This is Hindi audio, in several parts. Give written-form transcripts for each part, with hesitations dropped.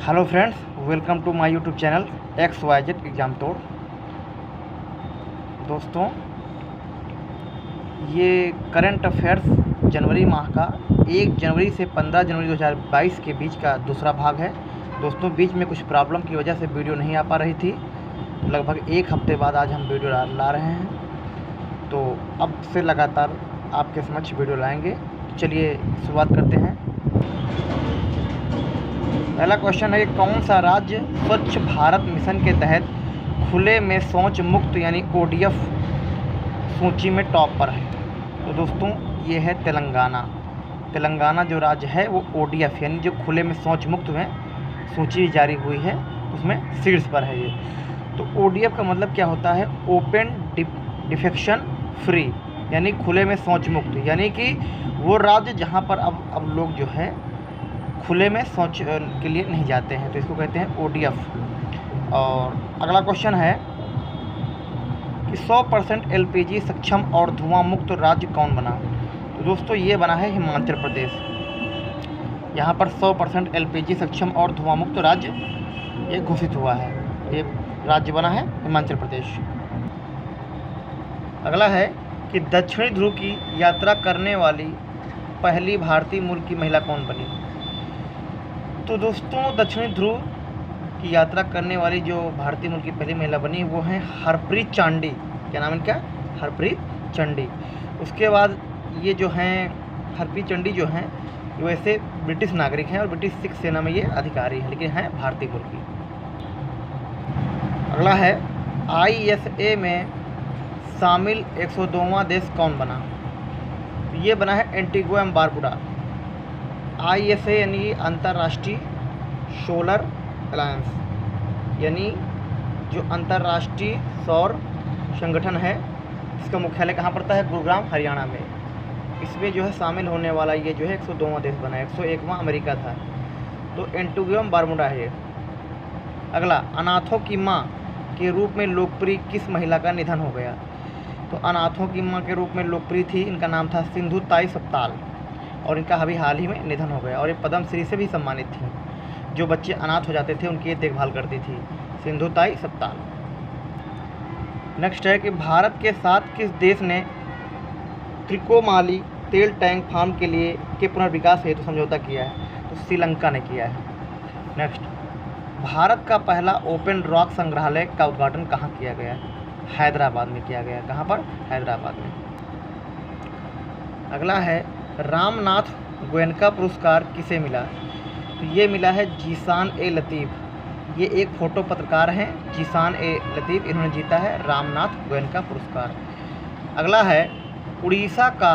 Hello friends, welcome to my YouTube channel XYZ exam तोड़। दोस्तों, ये करंट अफेयर्स जनवरी माह का 1 जनवरी से 15 जनवरी 2022 के बीच का दूसरा भाग है। दोस्तों, बीच में कुछ प्रॉब्लम की वजह से वीडियो नहीं आ पा रही थी। लगभग 1 हफ्ते बाद आज हम वीडियो ला रहे हैं, तो अब से लगातार आपके समक्ष वीडियो लाएंगे। चलिए शुरुआत करते हैं। पहला क्वेश्चन है कि कौन सा राज्य स्वच्छ भारत मिशन के तहत खुले में शौच मुक्त यानी ODF सूची में टॉप पर है? तो दोस्तों, ये है तेलंगाना। तेलंगाना जो राज्य है वो ODF यानी जो खुले में शौच मुक्त में सूची जारी हुई है उसमें शीर्ष पर है ये। तो ODF का मतलब क्या होता है? ओपन डिफेक्शन फ्री, यानी खुले में शौच मुक्त, यानी कि वो राज्य जहाँ पर अब लोग जो है खुले में शौच के लिए नहीं जाते हैं, तो इसको कहते हैं ODF। और अगला क्वेश्चन है कि 100% LPG सक्षम और धुआं मुक्त राज्य कौन बना? तो दोस्तों, ये बना है हिमाचल प्रदेश। यहाँ पर 100% LPG सक्षम और धुआं मुक्त राज्य ये घोषित हुआ है। ये राज्य बना है हिमाचल प्रदेश। अगला है कि दक्षिणी ध्रुव की यात्रा करने वाली पहली भारतीय मूल की महिला कौन बनी? तो दोस्तों, दक्षिणी ध्रुव की यात्रा करने वाली जो भारतीय मूल की पहली महिला बनी वो है हरप्रीत चांडी। क्या नाम इनका? हरप्रीत चंडी। उसके बाद ये जो हैं हरप्रीत चंडी जो हैं वैसे ब्रिटिश नागरिक हैं और ब्रिटिश सिख सेना में ये अधिकारी हैं, लेकिन हैं भारतीय मूल की। अगला है ISA में शामिल 102वां देश कौन बना? ये बना है एंटीगुआ एंड बारबुडा। ISA यानी अंतर्राष्ट्रीय सोलर अलायंस, यानी जो अंतर्राष्ट्रीय सौर संगठन है इसका मुख्यालय कहाँ पड़ता है? गुरुग्राम, हरियाणा में। इसमें जो है शामिल होने वाला ये जो है 102वां देश बना है। 101वां अमेरिका था, तो एंटीगुआ बारबुडा है। अगला, अनाथों की माँ के रूप में लोकप्रिय किस महिला का निधन हो गया? तो अनाथों की माँ के रूप में लोकप्रिय थी, इनका नाम था सिंधु ताई सपकाल, और इनका अभी हाल ही में निधन हो गया। और ये पद्म श्री से भी सम्मानित थी। जो बच्चे अनाथ हो जाते थे उनकी देखभाल करती थी, सिंधु ताई सपकाल। नेक्स्ट है कि भारत के साथ किस देश ने त्रिकोमाली तेल टैंक फार्म के पुनर्विकास हेतु समझौता किया है? तो श्रीलंका ने किया है। नेक्स्ट, भारत का पहला ओपन रॉक संग्रहालय का उद्घाटन कहाँ किया गया? हैदराबाद में किया गया। कहाँ पर? हैदराबाद में। अगला है रामनाथ गोयनका पुरस्कार किसे मिला? तो ये मिला है जीशान ए लतीफ़। ये एक फ़ोटो पत्रकार हैं, जीशान ए लतीफ़, इन्होंने जीता है रामनाथ गोयनका पुरस्कार। अगला है उड़ीसा का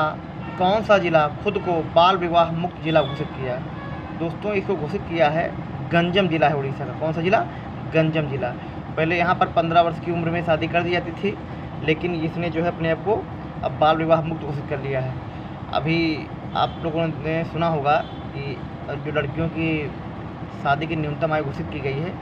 कौन सा जिला खुद को बाल विवाह मुक्त जिला घोषित किया? दोस्तों, इसको घोषित किया है गंजम जिला है उड़ीसा का। कौन सा जिला? गंजम जिला। पहले यहाँ पर 15 वर्ष की उम्र में शादी कर दी जाती थी, लेकिन इसने जो है अपने आप को अब बाल विवाह मुक्त घोषित कर लिया है। अभी आप लोगों ने सुना होगा कि जो लड़कियों की शादी की न्यूनतम आयु घोषित की गई है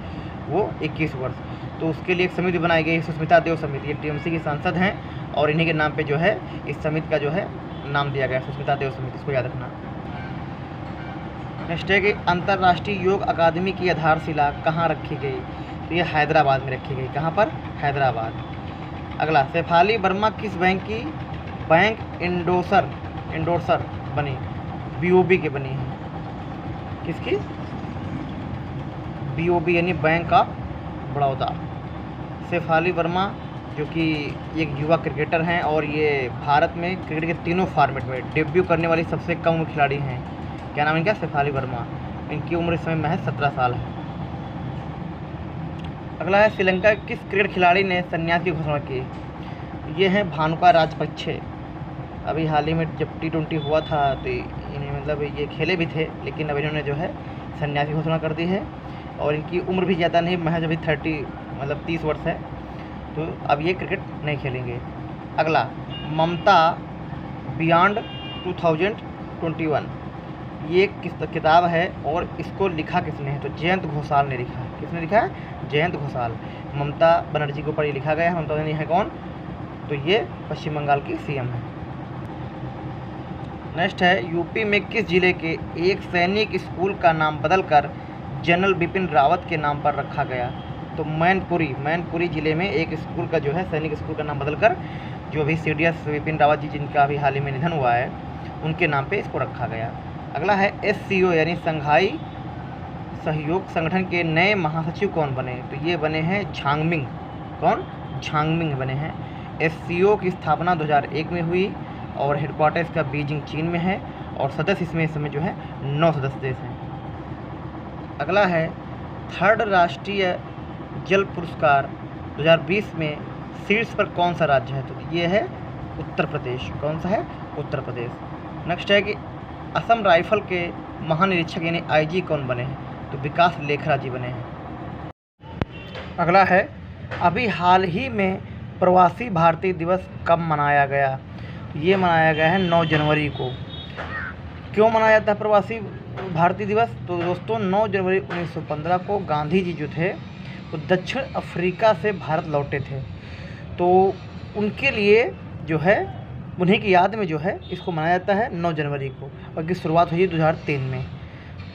वो 21 वर्ष। तो उसके लिए एक समिति बनाई गई है, सुष्मिता देव समिति। ये TMC की सांसद हैं और इन्हीं के नाम पे जो है इस समिति का जो है नाम दिया गया, सुष्मिता देव समिति। इसको याद रखना। नेक्स्ट है कि अंतर्राष्ट्रीय योग अकादमी की आधारशिला कहाँ रखी गई? तो ये हैदराबाद में रखी गई। कहाँ पर? हैदराबाद। अगला, शेफाली वर्मा किस बैंक की बैंक इंडोर्सर बनी? BOB की बनी है। किसकी? BOB यानी बैंक ऑफ बड़ौदा। शेफाली वर्मा जो कि एक युवा क्रिकेटर हैं और ये भारत में क्रिकेट के तीनों फॉर्मेट में डेब्यू करने वाली सबसे कम उम्र खिलाड़ी हैं। क्या नाम इनका? शेफाली वर्मा। इनकी उम्र इस समय महज 17 साल है। अगला है श्रीलंका के किस क्रिकेट खिलाड़ी ने संन्यास की घोषणा की? ये हैं भानुका राजपक्षे। अभी हाल ही में जब T20 हुआ था तो इन्हें मतलब ये खेले भी थे, लेकिन अब इन्होंने जो है संन्यास की घोषणा कर दी है। और इनकी उम्र भी ज़्यादा नहीं, महज अभी 30 वर्ष है, तो अब ये क्रिकेट नहीं खेलेंगे। अगला, ममता बियॉन्ड 2021, ये किस किताब है और इसको लिखा किसने है? तो जयंत घोषाल ने लिखा है। किसने लिखा है? जयंत घोषाल। ममता बनर्जी के ऊपर ये लिखा गया है। ममता बनर्जी है कौन? तो ये पश्चिम बंगाल की CM है। नेक्स्ट है यूपी में किस जिले के एक सैनिक स्कूल का नाम बदलकर जनरल बिपिन रावत के नाम पर रखा गया? तो मैनपुरी ज़िले में एक स्कूल का जो है सैनिक स्कूल का नाम बदलकर जो भी CDS बिपिन रावत जी जिनका अभी हाल ही में निधन हुआ है उनके नाम पे इसको रखा गया। अगला है SCO यानी संघाई सहयोग संगठन के नए महासचिव कौन बने? तो ये बने हैं झांगमिंग। कौन? झांगमिंग बने हैं। SCO की स्थापना 2001 में हुई और हेडक्वार्टर इसका बीजिंग चीन में है और सदस्य इसमें इस समय जो है 9 सदस्य देश हैं। अगला है 3rd राष्ट्रीय जल पुरस्कार 2020 में शीर्ष पर कौन सा राज्य है? तो ये है उत्तर प्रदेश। कौन सा है? उत्तर प्रदेश। नेक्स्ट है कि असम राइफल के महानिरीक्षक यानी IG कौन बने हैं? तो विकास लेखरा जी बने हैं। अगला है अभी हाल ही में प्रवासी भारतीय दिवस कब मनाया गया? ये मनाया गया है 9 जनवरी को। क्यों मनाया जाता है प्रवासी भारतीय दिवस? तो दोस्तों 9 जनवरी 1915 को गांधी जी जो थे वो दक्षिण अफ्रीका से भारत लौटे थे, तो उनके लिए जो है उन्हीं की याद में जो है इसको मनाया जाता है 9 जनवरी को और इसकी शुरुआत हुई 2003 में।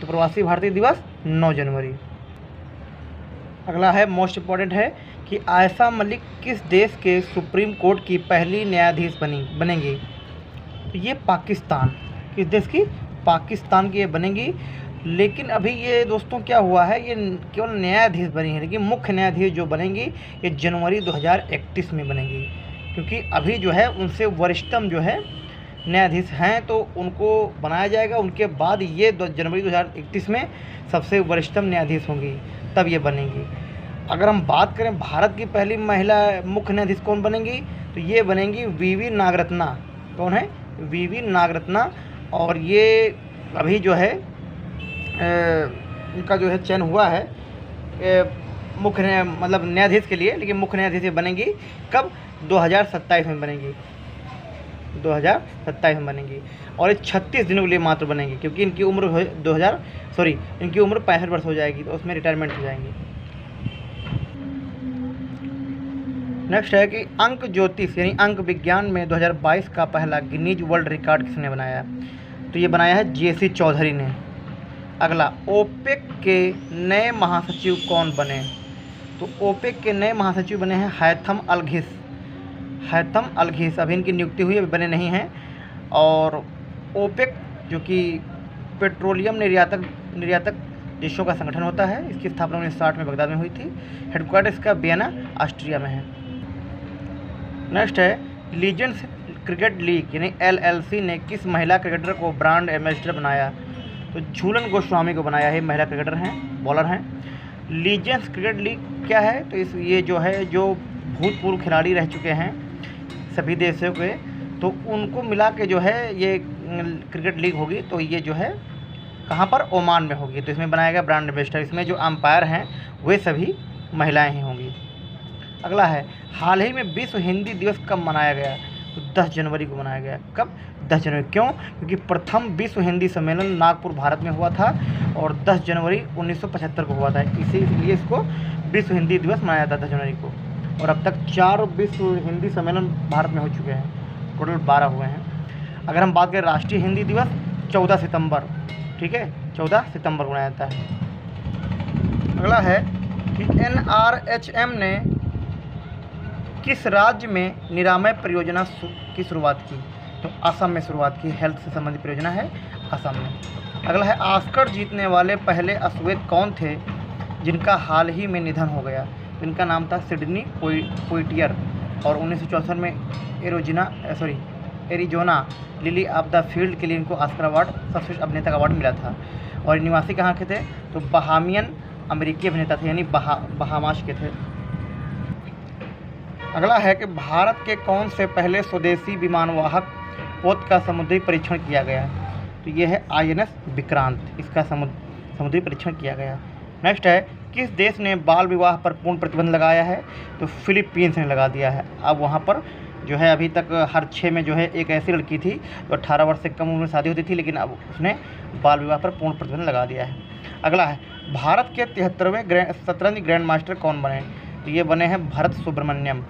तो प्रवासी भारतीय दिवस 9 जनवरी। अगला है मोस्ट इम्पॉर्टेंट है कि आयशा मलिक किस देश के सुप्रीम कोर्ट की पहली न्यायाधीश बनेंगी? तो ये पाकिस्तान। किस देश की? पाकिस्तान की ये बनेंगी। लेकिन अभी ये दोस्तों क्या हुआ है, ये केवल न्यायाधीश बनी है, लेकिन मुख्य न्यायाधीश जो बनेंगी ये जनवरी 2031 में बनेंगी, क्योंकि अभी जो है उनसे वरिष्ठतम जो है न्यायाधीश हैं तो उनको बनाया जाएगा। उनके बाद ये जनवरी 2031 में सबसे वरिष्ठतम न्यायाधीश होंगी, तब ये बनेंगी। अगर हम बात करें भारत की पहली महिला मुख्य न्यायाधीश कौन बनेंगी, तो ये बनेंगी VV नागरत्ना। कौन है? VV नागरत्ना। और ये अभी जो है इनका जो है चयन हुआ है मुख्य मतलब न्यायाधीश के लिए, लेकिन मुख्य न्यायाधीश बनेंगी कब? 2027 में बनेंगी। 2027 में बनेंगी और ये 36 दिनों के लिए मात्र बनेंगी, क्योंकि इनकी उम्र इनकी उम्र 65 वर्ष हो जाएगी, तो उसमें रिटायरमेंट हो जाएंगी। नेक्स्ट है कि अंक ज्योतिष यानी अंक विज्ञान में 2022 का पहला गिनीज वर्ल्ड रिकॉर्ड किसने बनाया? तो ये बनाया है JC चौधरी ने। अगला ओपेक के नए महासचिव कौन बने? तो ओपेक के नए महासचिव बने हैं हैथम अलघिस। अभी इनकी नियुक्ति हुई, अभी बने नहीं हैं। और ओपेक जो कि पेट्रोलियम निर्यातक देशों का संगठन होता है, इसकी स्थापना 1960 में बगदाद में हुई थी। हेडक्वार्टर इसका वियना ऑस्ट्रिया में है। नेक्स्ट है लीजेंड्स क्रिकेट लीग यानी LLC ने किस महिला क्रिकेटर को ब्रांड एम्बेसडर बनाया? तो झूलन गोस्वामी को बनाया है। महिला क्रिकेटर हैं, बॉलर हैं। लीजेंड्स क्रिकेट लीग क्या है? तो ये जो है जो भूतपूर्व खिलाड़ी रह चुके हैं सभी देशों के, तो उनको मिला के जो है ये क्रिकेट लीग होगी। तो ये जो है कहाँ पर? ओमान में होगी। तो इसमें बनाया गया ब्रांड एम्बेसडर। इसमें जो अंपायर हैं वे सभी महिलाएं ही होंगी। अगला है हाल ही में विश्व हिंदी दिवस कब मनाया गया? तो 10 जनवरी को मनाया गया। कब? 10 जनवरी। क्यों? क्योंकि प्रथम विश्व हिंदी सम्मेलन नागपुर भारत में हुआ था और 10 जनवरी 1975 को हुआ था। इसीलिए इसको विश्व हिंदी दिवस मनाया जाता है 10 जनवरी को। और अब तक 4 विश्व हिंदी सम्मेलन भारत में हो चुके हैं, टोटल 12 हुए हैं। अगर हम बात करें राष्ट्रीय हिंदी दिवस 14 सितंबर, ठीक है, 14 सितंबर को मनाया जाता है। अगला है कि NRHM ने किस राज्य में निरामय परियोजना की शुरुआत की? तो असम में शुरुआत की। हेल्थ से संबंधित परियोजना है असम में। अगला है ऑस्कर जीतने वाले पहले अश्वेत कौन थे जिनका हाल ही में निधन हो गया? इनका नाम था सिडनी पोइटियर और 1964 में Arizona lily of the field के लिए इनको ऑस्कर अवार्ड सर्वश्रेष्ठ अभिनेता का अवार्ड मिला था। और निवासी कहाँ के थे? तो बहामियन अमेरिकी अभिनेता थे, यानी बहामास के थे। अगला है कि भारत के कौन से पहले स्वदेशी विमानवाहक पोत का समुद्री परीक्षण किया गया? तो ये है INS विक्रांत, इसका समुद्री परीक्षण किया गया। नेक्स्ट है किस देश ने बाल विवाह पर पूर्ण प्रतिबंध लगाया है? तो फिलीपींस ने लगा दिया है। अब वहाँ पर जो है अभी तक हर 6 में जो है एक ऐसी लड़की थी जो 18 वर्ष से कम उम्र में शादी होती थी, लेकिन अब उसने बाल विवाह पर पूर्ण प्रतिबंध लगा दिया है। अगला है भारत के 73वें शतरंज ग्रैंड मास्टर कौन बने? तो ये बने हैं भरत सुब्रमण्यम।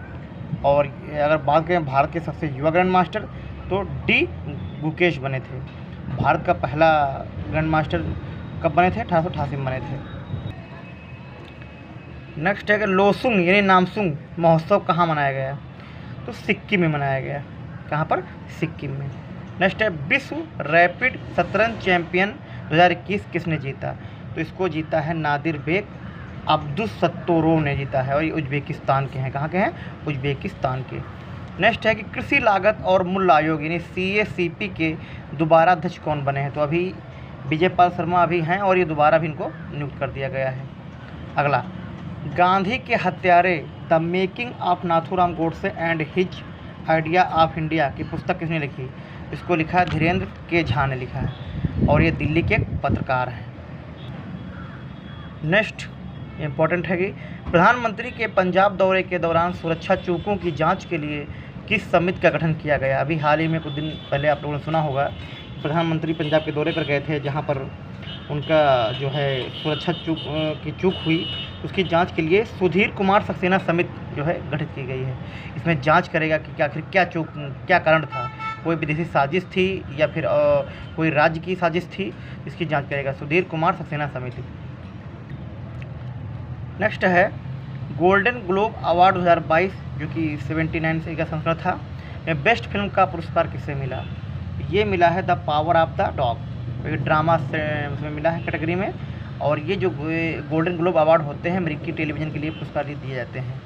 और अगर बात करें भारत के सबसे युवा ग्रैंड मास्टर तो D गुकेश बने थे। भारत का पहला ग्रैंड मास्टर कब बने थे? 1888 में बने थे। नेक्स्ट है कि लोसुंग यानी नामसूंग महोत्सव कहाँ मनाया गया? तो सिक्किम में मनाया गया। कहाँ पर? सिक्किम में। नेक्स्ट है विश्व रैपिड शतरंज चैंपियन 2021 किसने जीता? तो इसको जीता है नादिर बेग अब्दुसत्तोरोव ने जीता है और ये उज्बेकिस्तान के हैं। कहाँ के हैं? उज्बेकिस्तान के। नेक्स्ट है कि कृषि लागत और मूल्य आयोग यानी CACP के दोबारा अध्यक्ष कौन बने हैं? तो अभी विजय पाल शर्मा अभी हैं और ये दोबारा भी इनको नियुक्त कर दिया गया है। अगला, गांधी के हत्यारे the making of Nathuram Godse and his idea of India की पुस्तक किसने लिखी? इसको लिखा है धीरेन्द्र के झा ने लिखा है और ये दिल्ली के एक पत्रकार हैं। नेक्स्ट इम्पॉर्टेंट है कि प्रधानमंत्री के पंजाब दौरे के दौरान सुरक्षा चूकों की जांच के लिए किस समिति का गठन किया गया? अभी हाल ही में कुछ दिन पहले आप लोगों ने सुना होगा प्रधानमंत्री पंजाब के दौरे पर गए थे, जहां पर उनका जो है सुरक्षा चूक हुई, उसकी जांच के लिए सुधीर कुमार सक्सेना समिति जो है गठित की गई है। इसमें जांच करेगा कि आखिर क्या कारण था, कोई विदेशी साजिश थी या फिर कोई राज्य की साजिश थी, इसकी जांच करेगा सुधीर कुमार सक्सेना समिति। नेक्स्ट है गोल्डन ग्लोब अवार्ड 2022 जो कि 79 से का संस्करण था, में बेस्ट फिल्म का पुरस्कार किसे मिला? ये मिला है the power of the dog, drama से उसमें मिला है कैटेगरी में। और ये जो गोल्डन ग्लोब अवार्ड होते हैं अमेरिकी टेलीविज़न के लिए पुरस्कार दिए जाते हैं।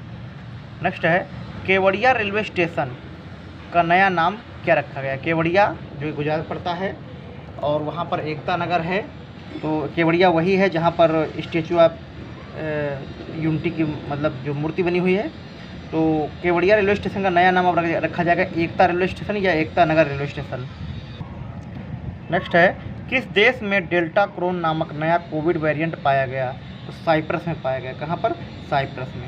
नेक्स्ट है केवड़िया रेलवे स्टेशन का नया नाम क्या रखा गया? केवड़िया जो गुजरात पड़ता है और वहाँ पर एकता नगर है, तो केवड़िया वही है जहाँ पर स्टेचू ऑफ यूनिटी की मतलब जो मूर्ति बनी हुई है। तो केवड़िया रेलवे स्टेशन का नया नाम अब रखा जाएगा एकता रेलवे स्टेशन या Ekta Nagar railway station. Next है किस देश में डेल्टा क्रोन नामक नया कोविड वेरिएंट पाया गया? तो साइप्रस में पाया गया। कहाँ पर? साइप्रस में।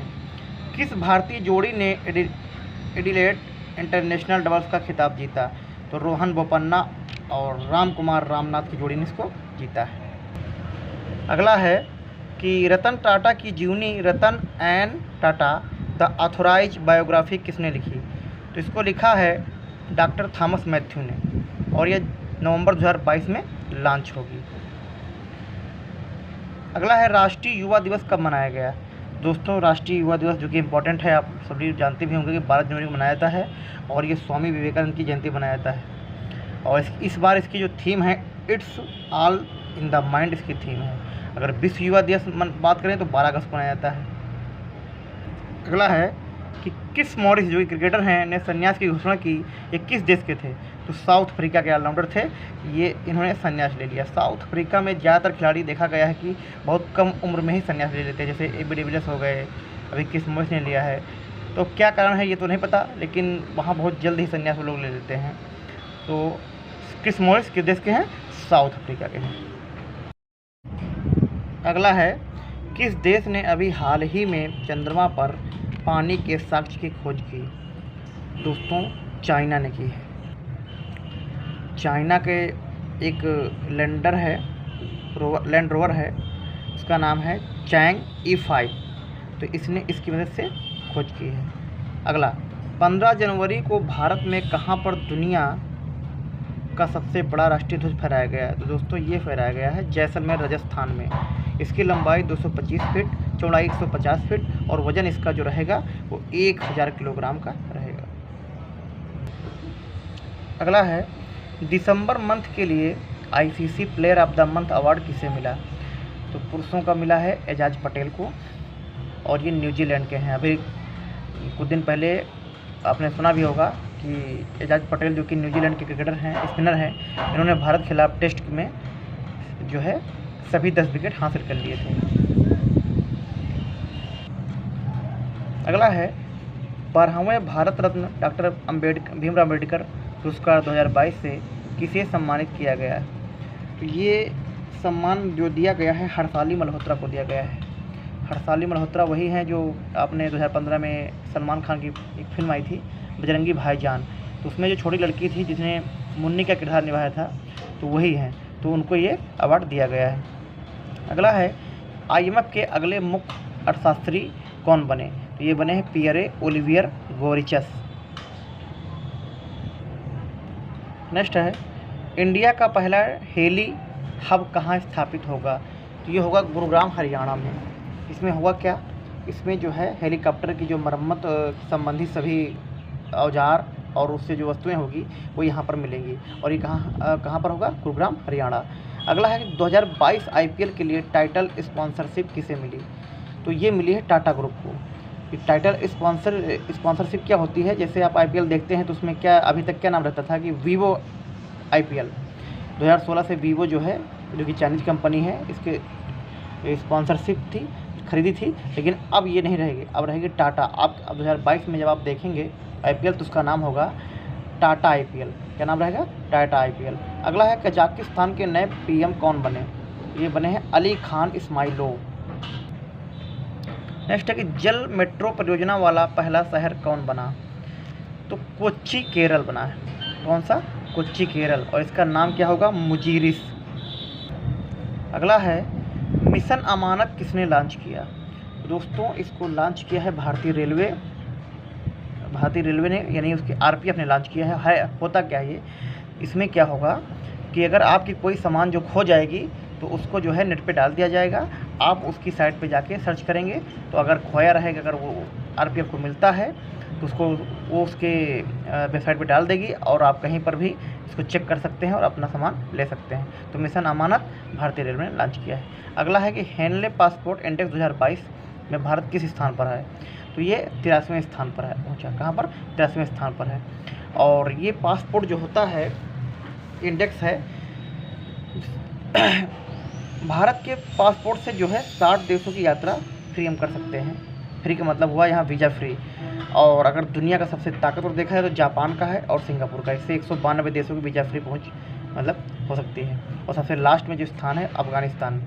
किस भारतीय जोड़ी ने एडिलेड इंटरनेशनल डबल्स का खिताब जीता? तो रोहन बोपन्ना और राम कुमार रामनाथ की जोड़ी ने इसको जीता है। अगला है कि रतन टाटा की जीवनी Ratan N Tata the authorise biography किसने लिखी? तो इसको लिखा है डॉक्टर थॉमस मैथ्यू ने और ये नवंबर 2022 में लॉन्च होगी। अगला है राष्ट्रीय युवा दिवस कब मनाया गया? दोस्तों राष्ट्रीय युवा दिवस जो कि इम्पोर्टेंट है, आप सभी जानते भी होंगे कि 12 जनवरी को मनाया जाता है और ये स्वामी विवेकानंद की जयंती मनाया जाता है। और इस बार इसकी जो थीम है it's all in the mind इसकी थीम है। अगर विश्व युवा दिवस बात करें तो 12 अगस्त को मनाया जाता है। अगला है कि किस मॉरिस जो क्रिकेटर हैं ने संन्यास की घोषणा की, ये किस देश के थे? तो साउथ अफ्रीका के ऑलराउंडर थे, ये इन्होंने संन्यास ले लिया। साउथ अफ्रीका में ज़्यादातर खिलाड़ी देखा गया है कि बहुत कम उम्र में ही संन्यास ले लेते हैं, जैसे AB डिविलियर्स हो गए, अभी किस मॉरिस ने लिया है। तो क्या कारण है ये तो नहीं पता, लेकिन वहाँ बहुत जल्द ही संन्यास लोग ले लेते हैं। तो किस मॉरिस किस देश के हैं? साउथ अफ्रीका के हैं। अगला है किस देश ने अभी हाल ही में चंद्रमा पर पानी के साक्ष्य की खोज की? दोस्तों चाइना ने की है। चाइना के एक लैंड रोवर है, उसका नाम है चैंग E5, तो इसने इसकी मदद से खोज की है। अगला 15 जनवरी को भारत में कहाँ पर दुनिया का सबसे बड़ा राष्ट्रीय ध्वज फहराया गया है? तो दोस्तों ये फहराया गया है जैसलमेर राजस्थान में। इसकी लंबाई 225 फीट, चौड़ाई 150 फीट और वजन इसका जो रहेगा वो 1000 किलोग्राम का रहेगा। अगला है दिसंबर मंथ के लिए ICC player of the month award किसे मिला? तो पुरुषों का मिला है एजाज पटेल को और ये न्यूजीलैंड के हैं। अभी कुछ दिन पहले आपने सुना भी होगा कि एजाज पटेल जो कि न्यूजीलैंड के क्रिकेटर हैं, स्पिनर हैं, इन्होंने भारत के खिलाफ टेस्ट में जो है सभी 10 विकेट हासिल कर लिए थे। अगला है 12वें भारत रत्न डॉक्टर भीमराव अम्बेडकर पुरस्कार 2022 से किसे सम्मानित किया गया है? तो ये सम्मान जो दिया गया है हर्षाली मल्होत्रा को दिया गया है। हर्षाली मल्होत्रा वही हैं जो आपने 2015 में सलमान खान की एक फिल्म आई थी बजरंगी भाईजान, तो उसमें जो छोटी लड़की थी जिसने मुन्नी का किरदार निभाया था, तो वही हैं, तो उनको ये अवार्ड दिया गया है। अगला है IMF के अगले मुख्य अर्थशास्त्री कौन बने? तो ये बने हैं पियरे ओलिवियर गोरिचस। नेक्स्ट है इंडिया का पहला हेली हब कहाँ स्थापित होगा? तो ये होगा गुरुग्राम हरियाणा में। इसमें होगा क्या? इसमें जो है हेलीकॉप्टर की जो मरम्मत संबंधित सभी औजार और उससे जो वस्तुएं होगी वो यहाँ पर मिलेंगी। और ये कहाँ पर होगा? गुरुग्राम, हरियाणा। अगला है कि 2022 आईपीएल के लिए टाइटल स्पॉन्सरशिप किसे मिली? तो ये मिली है टाटा ग्रुप को। ये टाइटल स्पॉन्सरशिप क्या होती है? जैसे आप आईपीएल देखते हैं तो उसमें क्या अभी तक क्या नाम रहता था कि वीवो आईपीएल। 2016 से वीवो जो है, जो कि चाइनीज़ कंपनी है, इसके स्पॉन्सरशिप थी, खरीदी थी, लेकिन अब ये नहीं रहेगी, अब रहेगी टाटा। अब 2022 में जब आप देखेंगे आईपीएल तो उसका नाम होगा टाटा आईपीएल। क्या नाम रहेगा? टाटा आईपीएल। अगला है कजाकिस्तान के नए पीएम कौन बने? ये बने हैं अली खान इस्माइलोव। नेक्स्ट है कि जल मेट्रो परियोजना वाला पहला शहर कौन बना? तो कोच्चि केरल बना है। कौन सा? कोच्चि केरल। और इसका नाम क्या होगा? मुजीरिस। अगला है मिशन अमानत किसने लॉन्च किया? दोस्तों इसको लॉन्च किया है भारतीय रेलवे ने, यानी उसके आरपीएफ ने लॉन्च किया है। होता क्या है ये? इसमें क्या होगा कि अगर आपकी कोई सामान जो खो जाएगी तो उसको जो है नेट पे डाल दिया जाएगा। आप उसकी साइट पे जाके सर्च करेंगे तो अगर खोया रहेगा, अगर वो आरपीएफ को मिलता है तो वो उसके वेबसाइट पे डाल देगी और आप कहीं पर भी इसको चेक कर सकते हैं और अपना सामान ले सकते हैं। तो मिशन अमानत भारतीय रेलवे ने लॉन्च किया है। अगला है कि हेनले पासपोर्ट इंडेक्स 2022 में भारत किस स्थान पर है? तो ये 83वें स्थान पर है पहुँचा। कहाँ पर? 83वें स्थान पर है। और ये पासपोर्ट जो होता है, इंडेक्स है, भारत के पासपोर्ट से जो है 60 देशों की यात्रा फ्री हम कर सकते हैं। फ्री का मतलब हुआ यहाँ वीज़ा फ्री। और अगर दुनिया का सबसे ताकतवर देखा है तो जापान का है और सिंगापुर का। इससे 192 देशों की वीज़ा फ्री पहुँच मतलब हो सकती है। और सबसे लास्ट में जो स्थान है अफगानिस्तान।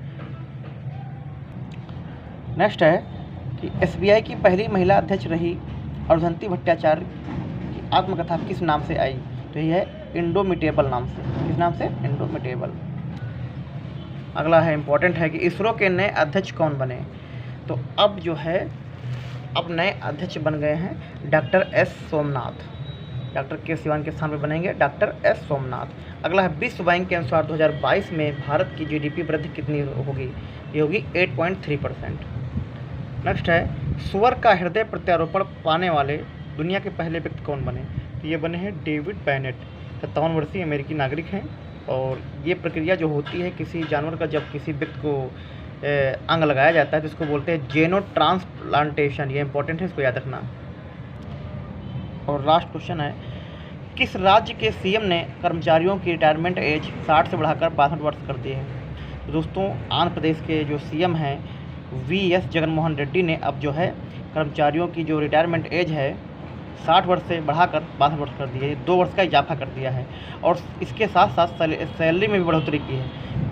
नेक्स्ट है कि एसबीआई की पहली महिला अध्यक्ष रही अरुंधति भट्टाचार्य की आत्मकथा किस नाम से आई? तो ये है इंडोमिटेबल नाम से। किस नाम से? इंडोमिटेबल। अगला है इम्पोर्टेंट है कि इसरो के नए अध्यक्ष कौन बने? तो अब जो है अब नए अध्यक्ष बन गए हैं डॉक्टर एस सोमनाथ। डॉक्टर के सिवान के स्थान पर बनेंगे डॉक्टर एस सोमनाथ। अगला है विश्व बैंक के अनुसार 2022 में भारत की जीडीपी वृद्धि कितनी होगी? ये होगी 8.3%। नेक्स्ट है सुअर का हृदय प्रत्यारोपण पाने वाले दुनिया के पहले व्यक्ति कौन बने? तो ये बने हैं डेविड बैनेट। 57 वर्षीय अमेरिकी नागरिक हैं। और ये प्रक्रिया जो होती है किसी जानवर का, जब किसी व्यक्ति को अंग लगाया जाता है तो इसको बोलते हैं जेनो ट्रांसप्लांटेशन। ये इंपॉर्टेंट है, इसको याद रखना। और लास्ट क्वेश्चन है किस राज्य के सीएम ने कर्मचारियों की रिटायरमेंट एज 60 से बढ़ाकर 62 वर्ष कर दी है? तो दोस्तों आंध्र प्रदेश के जो सीएम हैं वीएस जगनमोहन रेड्डी ने अब जो है कर्मचारियों की जो रिटायरमेंट एज है 60 वर्ष से बढ़ाकर 62 वर्ष कर दी है। 2 वर्ष का इजाफा कर दिया है। और इसके साथ साथ सैलरी में भी बढ़ोतरी की है।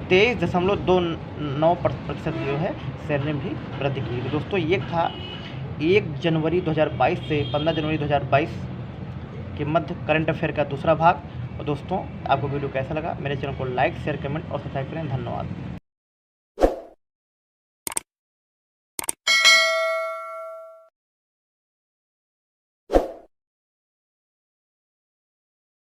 23.29% जो है सैलरी में भी वृद्धि की है। तो दोस्तों ये था 1 जनवरी 2022 से 15 जनवरी 2022 के मध्य करंट अफेयर का दूसरा भाग। और दोस्तों आपको वीडियो कैसा लगा? मेरे चैनल को लाइक, शेयर, कमेंट और सब्सक्राइब करें। धन्यवाद।